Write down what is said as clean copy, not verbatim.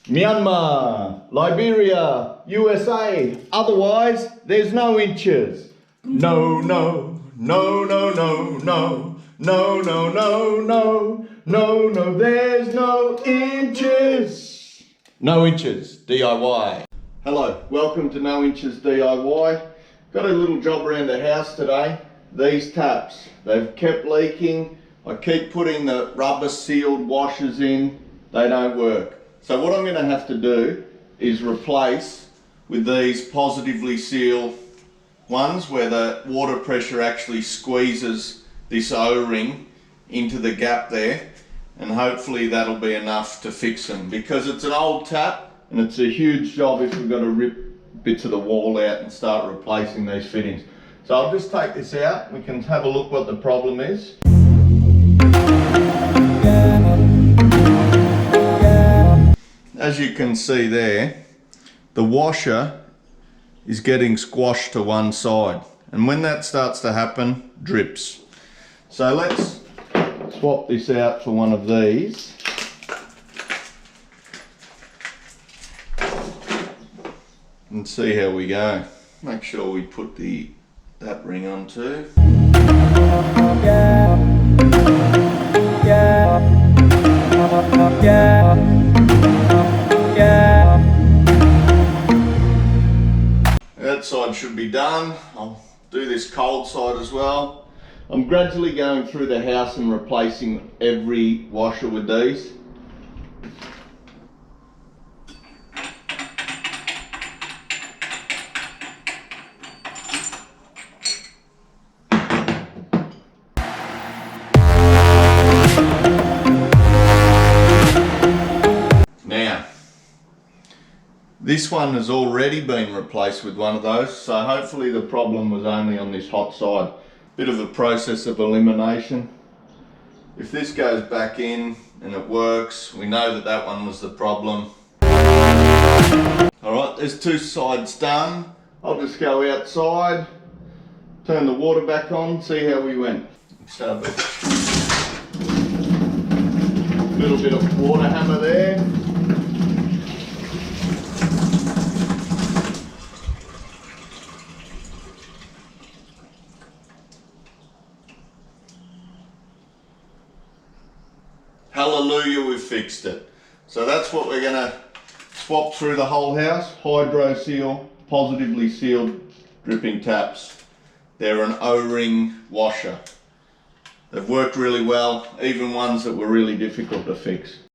Myanmar, Liberia, USA. Otherwise, there's no inches. No, no, no, no, no, no, no, no, no, no, no, no, there's no inches. No Inches DIY. Hello, welcome to No Inches DIY. Got a little job around the house today. These taps, they've kept leaking. I keep putting the rubber sealed washers in, they don't work. So what I'm going to have to do is replace with these positively sealed ones where the water pressure actually squeezes this O-ring into the gap there, and hopefully that'll be enough to fix them, because it's an old tap and it's a huge job if we've got to rip bits of the wall out and start replacing these fittings. So I'll just take this out, we can have a look what the problem is. As you can see there, the washer is getting squashed to one side, and when that starts to happen, drips. So let's swap this out for one of these. And see how we go. Make sure we put that ring on too. That side should be done. I'll do this cold side as well. I'm gradually going through the house and replacing every washer with these. Now, this one has already been replaced with one of those, so hopefully the problem was only on this hot side. Bit of a process of elimination. If this goes back in and it works, we know that that one was the problem. Alright, there's two sides done. I'll just go outside, turn the water back on, see how we went. So a little bit of water hammer there. Hallelujah, we've fixed it. So that's what we're going to swap through the whole house. Hydro Seal, positively sealed dripping taps. They're an O-ring washer. They've worked really well, even ones that were really difficult to fix.